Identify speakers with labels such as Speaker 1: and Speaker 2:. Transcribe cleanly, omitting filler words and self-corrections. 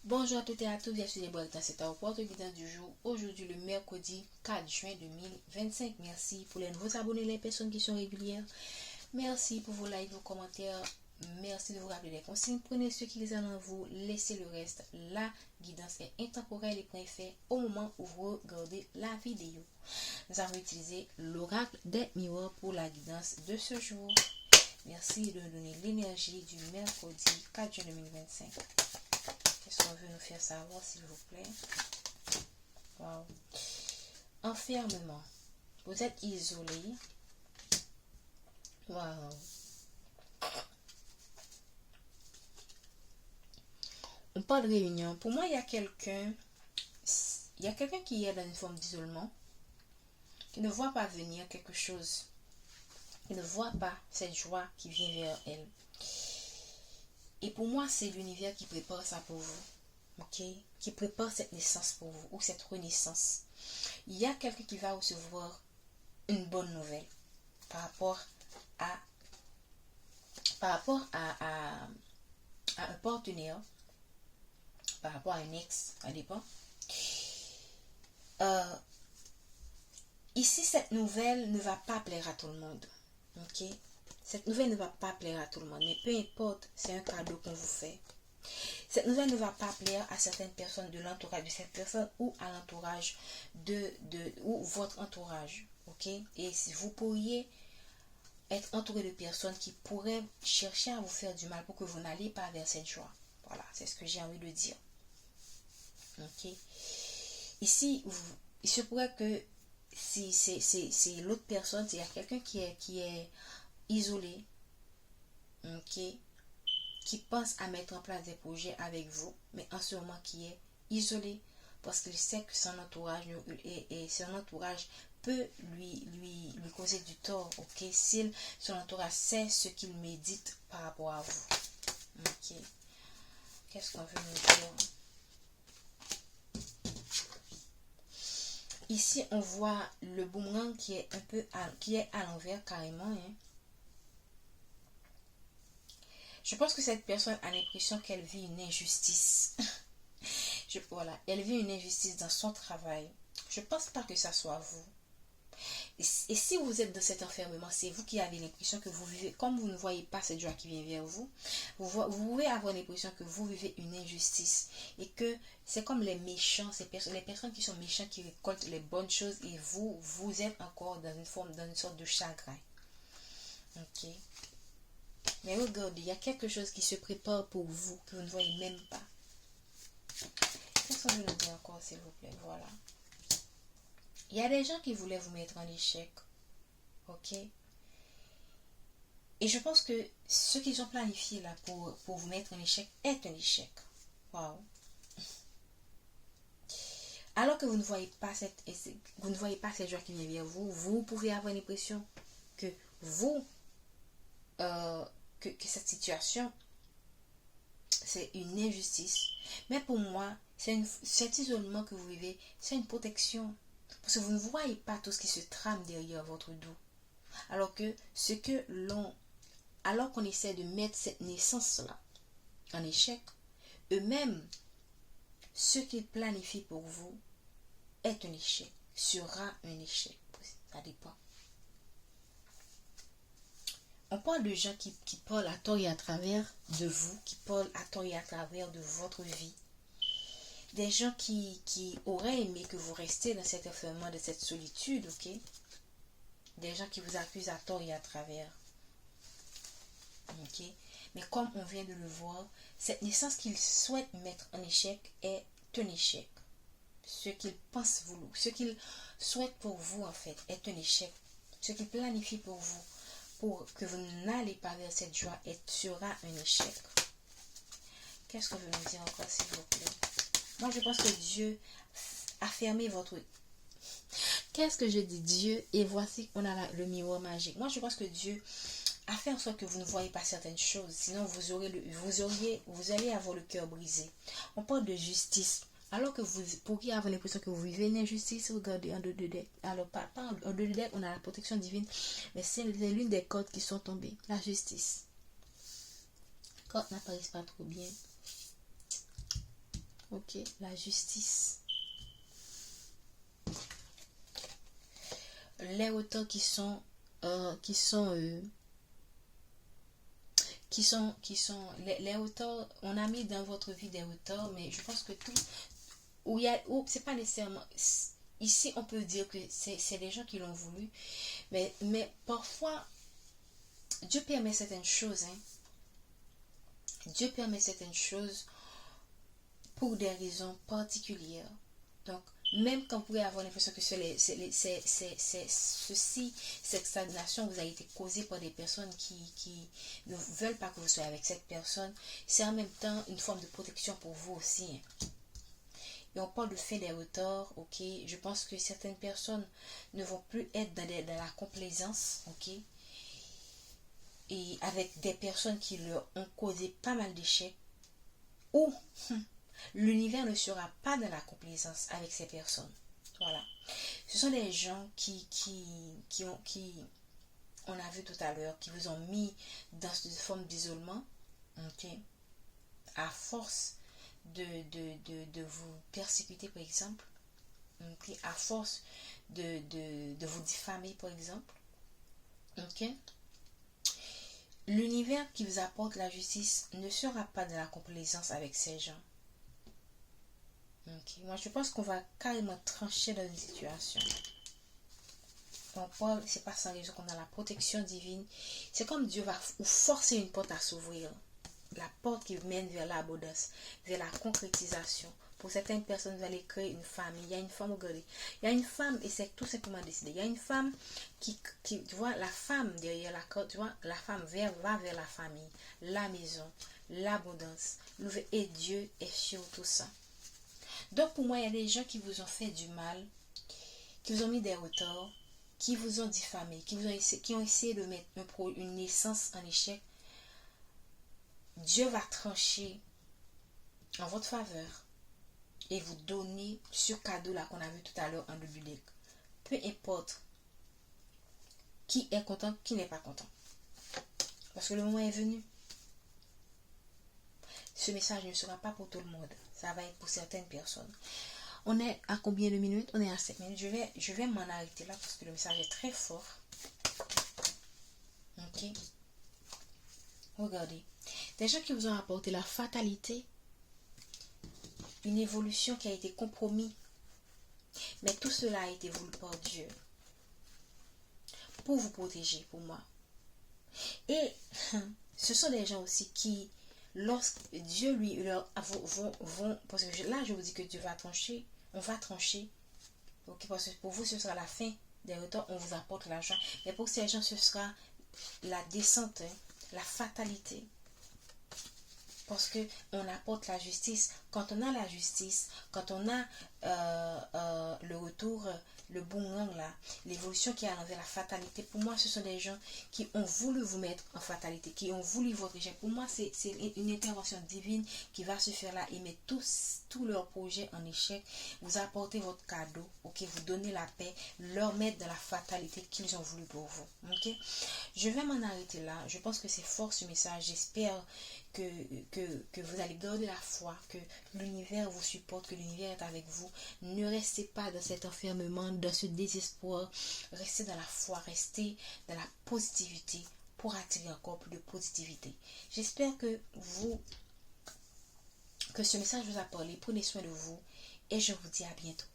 Speaker 1: Bonjour à toutes et à tous, bienvenue dans cette porte guidance du jour. Aujourd'hui, le mercredi 4 juin 2025. Merci pour les nouveaux abonnés, les personnes qui sont régulières. Merci pour vos likes, vos commentaires. Merci de vous rappeler les consignes. Prenez ce qui les a en vous, laissez le reste. La guidance est intemporelle et point fait au moment où vous regardez la vidéo. Nous avons utilisé l'oracle des miroirs pour la guidance de ce jour. Merci de nous donner l'énergie du mercredi 4 juin 2025. Qu'est-ce qu'on veut nous faire savoir, s'il vous plaît? Wow. Enfermement. Vous êtes isolé. Wow. On parle de réunion. Pour moi, il y a quelqu'un qui est dans une forme d'isolement, qui ne voit pas venir quelque chose, qui ne voit pas cette joie qui vient vers elle. Et pour moi, c'est l'univers qui prépare ça pour vous. Ok? Qui prépare cette naissance pour vous, ou cette renaissance. Il y a quelqu'un qui va recevoir une bonne nouvelle par rapport à un partenaire, par rapport à un ex, ça dépend. Ici, cette nouvelle ne va pas plaire à tout le monde. Ok? Cette nouvelle ne va pas plaire à tout le monde, mais peu importe, c'est un cadeau qu'on vous fait. Cette nouvelle ne va pas plaire à certaines personnes de l'entourage de cette personne ou à l'entourage ou votre entourage. Ok? Et si vous pourriez être entouré de personnes qui pourraient chercher à vous faire du mal pour que vous n'alliez pas vers cette joie. Voilà, c'est ce que j'ai envie de dire. Ok? Ici, il se pourrait que si c'est l'autre personne, il y a quelqu'un qui est isolé, ok, qui pense à mettre en place des projets avec vous, mais en ce moment qui est isolé parce qu'il sait que son entourage et son entourage peut lui causer du tort, ok, si son entourage sait ce qu'il médite par rapport à vous. Ok, qu'est-ce qu'on veut nous dire? Ici, on voit le boomerang qui est qui est à l'envers carrément. Hein. Je pense que cette personne a l'impression qu'elle vit une injustice. Voilà, elle vit une injustice dans son travail. Je ne pense pas que ça soit vous. Et si vous êtes dans cet enfermement, c'est vous qui avez l'impression que vous vivez, comme vous ne voyez pas cette joie qui vient vers vous, vous pouvez avoir l'impression que vous vivez une injustice. Et que c'est comme les méchants, les personnes qui sont méchantes qui récoltent les bonnes choses et vous êtes encore dans une sorte de chagrin. Ok? Mais regardez, il y a quelque chose qui se prépare pour vous, que vous ne voyez même pas. Qu'est-ce qu'on veut nous dire encore, s'il vous plaît? Voilà. Il y a des gens qui voulaient vous mettre en échec. Ok? Et je pense que ce qu'ils ont planifié là pour vous mettre en échec est un échec. Waouh! Alors que vous ne voyez pas cette joie qui vient vers vous, vous pouvez avoir l'impression que que cette situation, c'est une injustice. Mais pour moi, cet isolement que vous vivez, c'est une protection. Parce que vous ne voyez pas tout ce qui se trame derrière votre dos. Alors qu'on essaie de mettre cette naissance-là en échec, eux-mêmes, ce qu'ils planifient pour vous est un échec, sera un échec. Ça dépend. On parle de gens qui parlent à tort et à travers de vous, qui parlent à tort et à travers de votre vie. Des gens qui auraient aimé que vous restiez dans cet enfermement, de cette solitude, ok? Des gens qui vous accusent à tort et à travers. Ok? Mais comme on vient de le voir, cette naissance qu'ils souhaitent mettre en échec est un échec. Ce qu'ils pensent vous, ce qu'ils souhaitent pour vous en fait est un échec. Ce qu'ils planifient pour vous, pour que vous n'allez pas vers cette joie, sera un échec. Qu'est-ce que veut nous dire encore, s'il vous plaît? Moi, je pense que Dieu a fermé votre... Qu'est-ce que je dis? Dieu, et voici on a le miroir magique. Moi, je pense que Dieu a fait en sorte que vous ne voyez pas certaines choses. Sinon, vous allez avoir le cœur brisé. On parle de justice. Alors que vous pourriez avoir l'impression que vous vivez une injustice, regardez en deux de deck. Alors, pas en deux de deck, on a la protection divine. Mais c'est l'une des cordes qui sont tombées. La justice. Quand n'apparaissent pas trop bien. ok, la justice. Les auteurs les auteurs, on a mis dans votre vie des auteurs, mais je pense que tout, c'est pas nécessairement, ici on peut dire que c'est les gens qui l'ont voulu, mais parfois, Dieu permet certaines choses, hein. Dieu permet certaines choses pour des raisons particulières. Donc, même quand vous pouvez avoir l'impression que cette stagnation vous a été causée par des personnes qui ne veulent pas que vous soyez avec cette personne, c'est en même temps une forme de protection pour vous aussi, hein. Et on parle de fin des retards, ok. Je pense que certaines personnes ne vont plus être dans la complaisance, ok. Et avec des personnes qui leur ont causé pas mal d'échecs, ou l'univers ne sera pas dans la complaisance avec ces personnes. Voilà. Ce sont des gens on a vu tout à l'heure, qui vous ont mis dans cette forme d'isolement, ok, à force de vous persécuter, par exemple, okay, à force de vous diffamer, par exemple, ok. L'univers qui vous apporte la justice ne sera pas dans la complaisance avec ces gens. Okay. Moi, je pense qu'on va carrément trancher dans une situation. On parle, c'est pas sans raison qu'on a la protection divine. C'est comme Dieu va vous forcer une porte à s'ouvrir. La porte qui mène vers l'abondance, vers la concrétisation. Pour certaines personnes, vous allez créer une famille. Il y a une femme, regardez. Il y a une femme, et c'est tout simplement décidé. Il y a une femme qui tu vois, la femme derrière la corde, tu vois, la femme va vers la famille, la maison, l'abondance. Et Dieu est sur tout ça. Donc pour moi, il y a des gens qui vous ont fait du mal, qui vous ont mis des retards, qui vous ont diffamé, qui ont essayé de mettre une naissance en échec. Dieu va trancher en votre faveur et vous donner ce cadeau-là qu'on a vu tout à l'heure en début de. Peu importe qui est content, qui n'est pas content. Parce que le moment est venu. Ce message ne sera pas pour tout le monde. Ça va être pour certaines personnes. On est à combien de minutes? On est à 7 minutes. Je vais m'en arrêter là parce que le message est très fort. Ok. Regardez. Des gens qui vous ont apporté la fatalité. Une évolution qui a été compromise. Mais tout cela a été voulu par Dieu. Pour vous protéger, pour moi. Et ce sont des gens aussi qui, lorsque Dieu lui leur vont parce que là je vous dis que Dieu va trancher, on va trancher, ok, parce que pour vous ce sera la fin des retards, on vous apporte l'argent, mais pour ces gens ce sera la descente, hein, la fatalité, parce que on apporte la justice. Quand on a la justice, quand on a le retour, le bon rang là, l'évolution qui a enlevé la fatalité, pour moi ce sont des gens qui ont voulu vous mettre en fatalité, qui ont voulu votre échec. Pour moi c'est une intervention divine qui va se faire là et mettre tous leurs projets en échec, vous apportez votre cadeau, ok, vous donnez la paix, leur mettre dans la fatalité qu'ils ont voulu pour vous, ok. Je vais m'en arrêter là. Je pense que c'est fort ce message. J'espère que vous allez garder la foi, que l'univers vous supporte, que l'univers est avec vous. Ne restez pas dans cet enfermement, dans ce désespoir. Restez dans la foi, restez dans la positivité pour attirer encore plus de positivité. J'espère que ce message vous a parlé. Prenez soin de vous et je vous dis à bientôt.